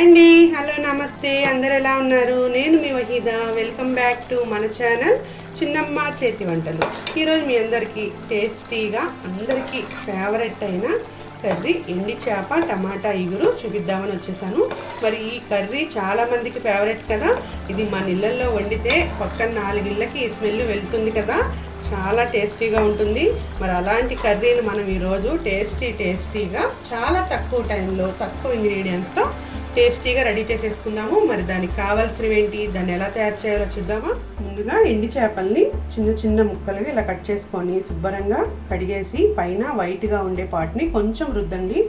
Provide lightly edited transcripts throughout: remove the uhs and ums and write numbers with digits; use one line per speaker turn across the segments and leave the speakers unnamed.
అండి, హలో నమస్తే, అందరు ఎలా ఉన్నారు? నేను మీ వహీదా. వెల్కమ్ బ్యాక్ టు మన ఛానల్ చిన్నమ్మ చేతి వంటలు. ఈరోజు మీ అందరికీ టేస్టీగా అందరికీ ఫేవరెట్ అయిన కర్రీ ఎండి చేప టమాటా ఇగురు చూపిద్దామని వచ్చేసాను. మరి ఈ కర్రీ చాలామందికి ఫేవరెట్ కదా. ఇది మన ఇళ్ళల్లో వండితే పక్కన 4 ఇళ్ళకి ఈ స్మెల్ వెళ్తుంది కదా, చాలా టేస్టీగా ఉంటుంది. మరి అలాంటి కర్రీని మనం ఈరోజు టేస్టీగా చాలా తక్కువ టైంలో తక్కువ ఇంగ్రీడియంట్స్తో టేస్టీగా రెడీ చేసేసుకుందాము. మరి దానికి కావాల్సినవి ఏంటి, దాన్ని ఎలా తయారు చేయాలో చూద్దామా. ముందుగా ఎండి చేపల్ని చిన్న చిన్న ముక్కలుగా ఇలా కట్ చేసుకొని శుభ్రంగా కడిగేసి పైన వైట్గా ఉండే పార్ట్ని కొంచెం రుద్దండి.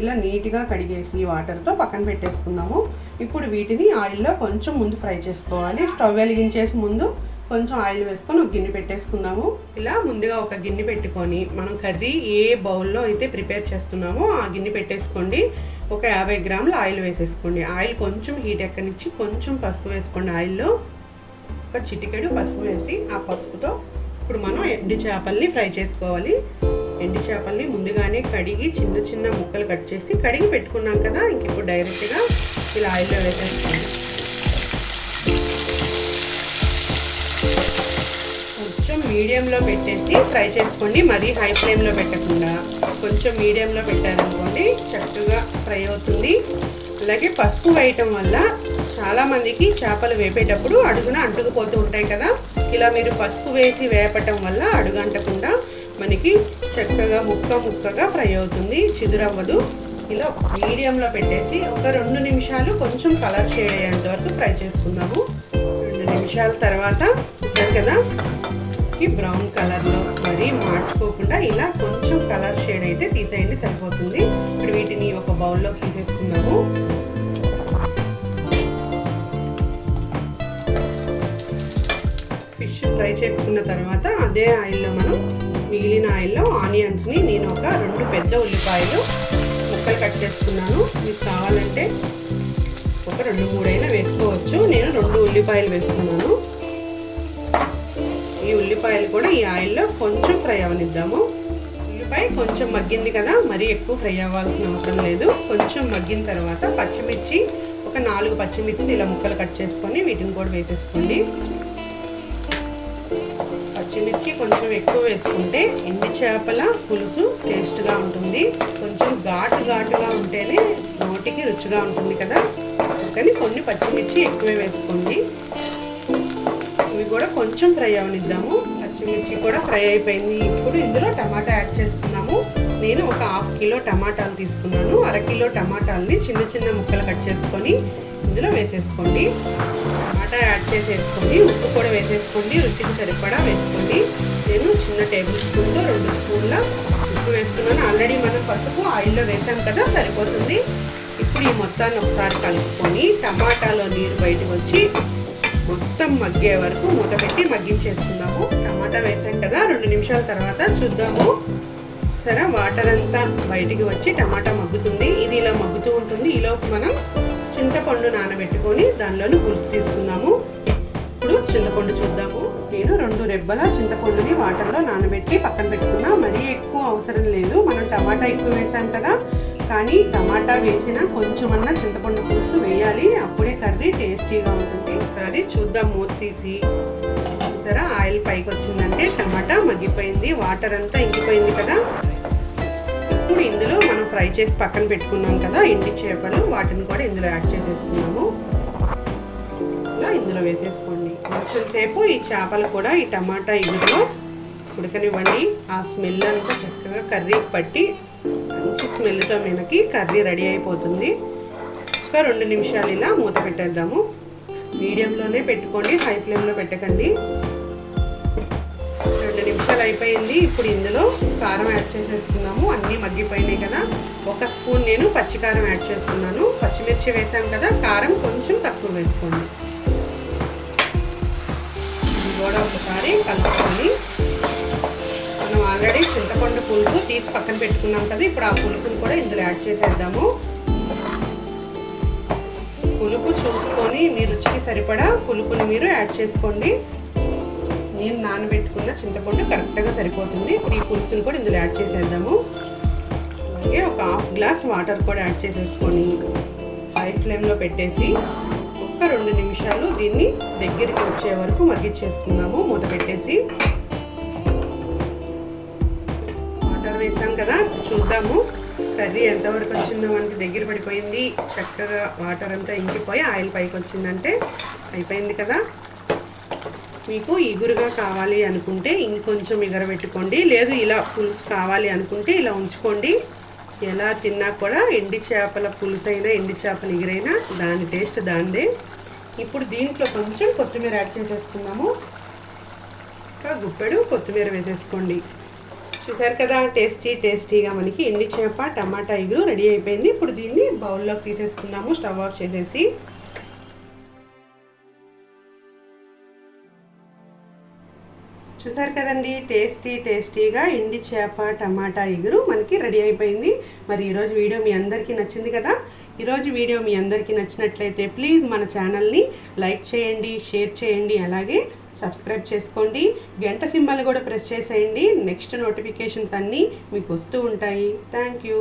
ఇలా నీట్గా కడిగేసి వాటర్తో పక్కన పెట్టేసుకుందాము. ఇప్పుడు వీటిని ఆయిల్లో కొంచెం ముందు ఫ్రై చేసుకోవాలి. స్టవ్ వెలిగించేసి ముందు కొంచెం ఆయిల్ వేసుకొని ఒక గిన్నె పెట్టేసుకుందాము. ఇలా ముందుగా ఒక గిన్నె పెట్టుకొని మనం కర్రీ ఏ బౌల్లో అయితే ప్రిపేర్ చేస్తున్నామో ఆ గిన్నె పెట్టేసుకోండి. ఒక 50 గ్రాముల ఆయిల్ వేసేసుకోండి. ఆయిల్ కొంచెం హీట్ ఎక్కనిచ్చి కొంచెం పసుపు వేసుకోండి. ఆయిల్లో ఒక చిటికెడు పసుపు వేసి ఆ పసుపుతో ఇప్పుడు మనం ఎండి చేపల్ని ఫ్రై చేసుకోవాలి. ఎండి చేపల్ని ముందుగానే కడిగి చిన్న చిన్న ముక్కలు కట్ చేసి కడిగి పెట్టుకున్నాం కదా, ఇంక ఇప్పుడు డైరెక్ట్గా ఇలా ఆయిల్లో వేసేసుకోండి. కొంచెం మీడియంలో పెట్టేసి ఫ్రై చేసుకోండి. మరీ హై ఫ్లేమ్లో పెట్టకుండా కొంచెం మీడియంలో పెట్టారనుకోండి చక్కగా ఫ్రై అవుతుంది. అలాగే పసుపు వేయటం వల్ల చాలామందికి చేపలు వేపేటప్పుడు అడుగున అంటుకుపోతూ ఉంటాయి కదా. ఇలా మీరు పసుపు వేసి వేపటం వల్ల అడుగు అంటకుండా మనకి చక్కగా ముక్కగా ఫ్రై అవుతుంది, చిదురవ్వదు. ఇలా మీడియంలో పెట్టేసి ఒక 2 నిమిషాలు కొంచెం కలర్ షేడ్ అయ్యేంత వరకు ఫ్రై చేసుకుందాము. 2 నిమిషాల తర్వాత చూసారు కదా, ఈ బ్రౌన్ కలర్లో మరీ మార్చుకోకుండా ఇలా కొంచెం కలర్ షేడ్ అయితే తీసేయండి, సరిపోతుంది. ఇప్పుడు వీటిని ఒక బౌల్లో తీసేసుకున్నాము. ఫిష్ ఫ్రై చేసుకున్న తర్వాత అదే ఆయిల్లో మనం మిగిలిన ఆయిల్లో ఆనియన్స్ని నేను ఒక 2 పెద్ద ఉల్లిపాయలు ముక్కలు కట్ చేసుకున్నాను. మీకు కావాలంటే ఒక 2-3 అయినా వేసుకోవచ్చు. నేను 2 ఉల్లిపాయలు వేసుకున్నాను. ఈ ఉల్లిపాయలు కూడా ఈ ఆయిల్లో కొంచెం ఫ్రై అవనిద్దాము. ఉల్లిపాయ కొంచెం మగ్గింది కదా, మరీ ఎక్కువ ఫ్రై అవ్వాల్సిన అవసరం లేదు. కొంచెం మగ్గిన తర్వాత పచ్చిమిర్చి ఒక 4 పచ్చిమిర్చిని ఇలా ముక్కలు కట్ చేసుకొని వీటిని కూడా వేసేసుకోండి. పచ్చిమిర్చి కొంచెం ఎక్కువ వేసుకుంటే ఎండి చేపల పులుసు టేస్ట్గా ఉంటుంది. కొంచెం ఘాటుగా ఉంటేనే నోటికి రుచిగా ఉంటుంది కదా, కానీ కొన్ని పచ్చిమిర్చి ఎక్కువే వేసుకోండి. ఇవి కూడా కొంచెం ఫ్రై అవనిద్దాము. పచ్చిమిర్చి కూడా ఫ్రై అయిపోయింది. ఇప్పుడు ఇందులో టమాటా యాడ్ చేసుకున్నాము. నేను ఒక 1/2 కిలో టమాటాలు తీసుకున్నాను. 1/2 కిలో టమాటాలని చిన్న చిన్న ముక్కలు కట్ చేసుకొని ఇందులో వేసేసుకోండి. టమాటా యాడ్ చేసేసుకోండి. ఉప్పు కూడా వేసేసుకోండి, రుచికి సరిపడా వేసుకోండి. నేను చిన్న టేబుల్ స్పూన్తో 2 స్పూన్ల ఉప్పు వేస్తున్నాను. ఆల్రెడీ మనం పసుపు ఆయిల్లో వేసాం కదా, సరిపోతుంది. ఇప్పుడు ఈ మొత్తాన్ని ఒకసారి కలుపుకొని టమాటాలో నీరు బయటకు వచ్చి మొత్తం మగ్గే వరకు మూత పెట్టి మగ్గించేసుకుందాము. టమాటా వేసాం కదా, 2 నిమిషాల తర్వాత చూద్దాము. సరే, వాటర్ అంతా బయటికి వచ్చి టమాటా మగ్గుతుంది. ఇది ఇలా మగ్గుతూ ఉంటుంది. ఈలోపు మనం చింతపండు నానబెట్టుకొని దానిలోని పులుసు తీసుకుందాము. ఇప్పుడు చింతపండు చూద్దాము. నేను 2 రెబ్బల చింతపండుని వాటర్లో నానబెట్టి పక్కన పెట్టుకున్నా. మరీ ఎక్కువ అవసరం లేదు, మనం టమాటా ఎక్కువ వేసాం కదా. కానీ టమాటా వేసిన కొంచెమన్నా చింతపండు పులుసు వేయాలి, అప్పుడే కర్రీ టేస్టీగా ఉంటుంది. ఒకసారి చూద్దాం మూత తీసి. చూసారా, ఆయిల్ పైకి వచ్చిందంటే టమాటా మగ్గిపోయింది, వాటర్ అంతా ఇంకిపోయింది కదా. ఇప్పుడు ఇందులో మనం ఫ్రై చేసి పక్కన పెట్టుకున్నాం కదా ఎండి చేపలు, వాటిని కూడా ఇందులో యాడ్ చేసేసుకున్నాము. ఇలా ఇందులో వేసేసుకోండి. కొంచెం సేపు ఈ చేపలు కూడా ఈ టమాటా ఇందులో ఉడకనివ్వండి. ఆ స్మెల్ అంతా చక్కగా కర్రీకి పట్టి మంచి స్మెల్తో మనకి కర్రీ రెడీ అయిపోతుంది. ఒక 2 నిమిషాలు ఇలా మూత పెట్టేద్దాము. మీడియంలోనే పెట్టుకోండి, హై ఫ్లేమ్లో పెట్టకండి. 2 నిమిషాలు అయిపోయింది. ఇప్పుడు ఇందులో కారం యాడ్ చేసేసుకున్నాము. అన్నీ మగ్గిపోయినాయి కదా. 1 స్పూన్ నేను పచ్చికారం యాడ్ చేస్తున్నాను. పచ్చిమిర్చి వేసాం కదా, కారం కొంచెం తక్కువ వేసుకోండి. ఇది కూడా ఒకసారి కలుపుకొని మనం ఆల్రెడీ చింతపండు పులుసు తీసి పక్కన పెట్టుకున్నాం కదా, ఇప్పుడు ఆ పులుసును కూడా ఇందులో యాడ్ చేసేద్దాము. పులుపు చూసుకొని మీ రుచికి సరిపడా పులుపుని మీరు యాడ్ చేసుకోండి. నేను నానబెట్టుకున్న చింతపండు కరెక్ట్గా సరిపోతుంది. ఇప్పుడు ఈ పులుసును కూడా ఇందులో యాడ్ చేసేద్దాము. అలాగే ఒక 1/2 గ్లాస్ వాటర్ కూడా యాడ్ చేసేసుకొని హై ఫ్లేమ్లో పెట్టేసి ఒక్క 2 నిమిషాలు దీన్ని దగ్గరికి వచ్చే వరకు మగ్గించేసుకుందాము. మూత పెట్టేసి వాటర్ వేసాం కదా, చూద్దాము కర్రీ ఎంతవరకు వచ్చిందో. మనకి దగ్గర పడిపోయింది, చక్కగా వాటర్ అంతా ఇంకిపోయి ఆయిల్ పైకి వచ్చిందంటే అయిపోయింది కదా. మీకు ఇగురుగా కావాలి అనుకుంటే ఇంకొంచెం ఎగరబెట్టుకోండి, లేదు ఇలా పులుసు కావాలి అనుకుంటే ఇలా ఉంచుకోండి. ఎలా తిన్నా కూడా ఎండి చేపల పులుసు అయినా ఎండి చేపల ఎగురైనా దాని టేస్ట్ దాందే. ఇప్పుడు దీంట్లో కొంచెం కొత్తిమీర యాడ్ చేసేసుకుందాము. ఇంకా గుప్పెడు కొత్తిమీర వేసేసుకోండి. చూసారు కదా, టేస్టీగా మనకి ఎండి చేప టమాటా ఎగురు రెడీ అయిపోయింది. ఇప్పుడు దీన్ని బౌల్లోకి తీసేసుకుందాము స్టవ్ ఆఫ్ చేసేసి. చూసారు కదండి, టేస్టీగా ఎండి చేప టమాటా ఎగురు మనకి రెడీ అయిపోయింది. మరి ఈరోజు వీడియో మీ అందరికీ నచ్చింది కదా. ఈరోజు వీడియో మీ అందరికీ నచ్చినట్లయితే ప్లీజ్ మన ఛానల్ని లైక్ చేయండి, షేర్ చేయండి, అలాగే సబ్స్క్రైబ్ చేసుకోండి. గంట సింబల్ కూడా ప్రెస్ చేసేయండి. నెక్స్ట్ నోటిఫికేషన్స్ అన్నీ మీకు వస్తూ ఉంటాయి. Thank you.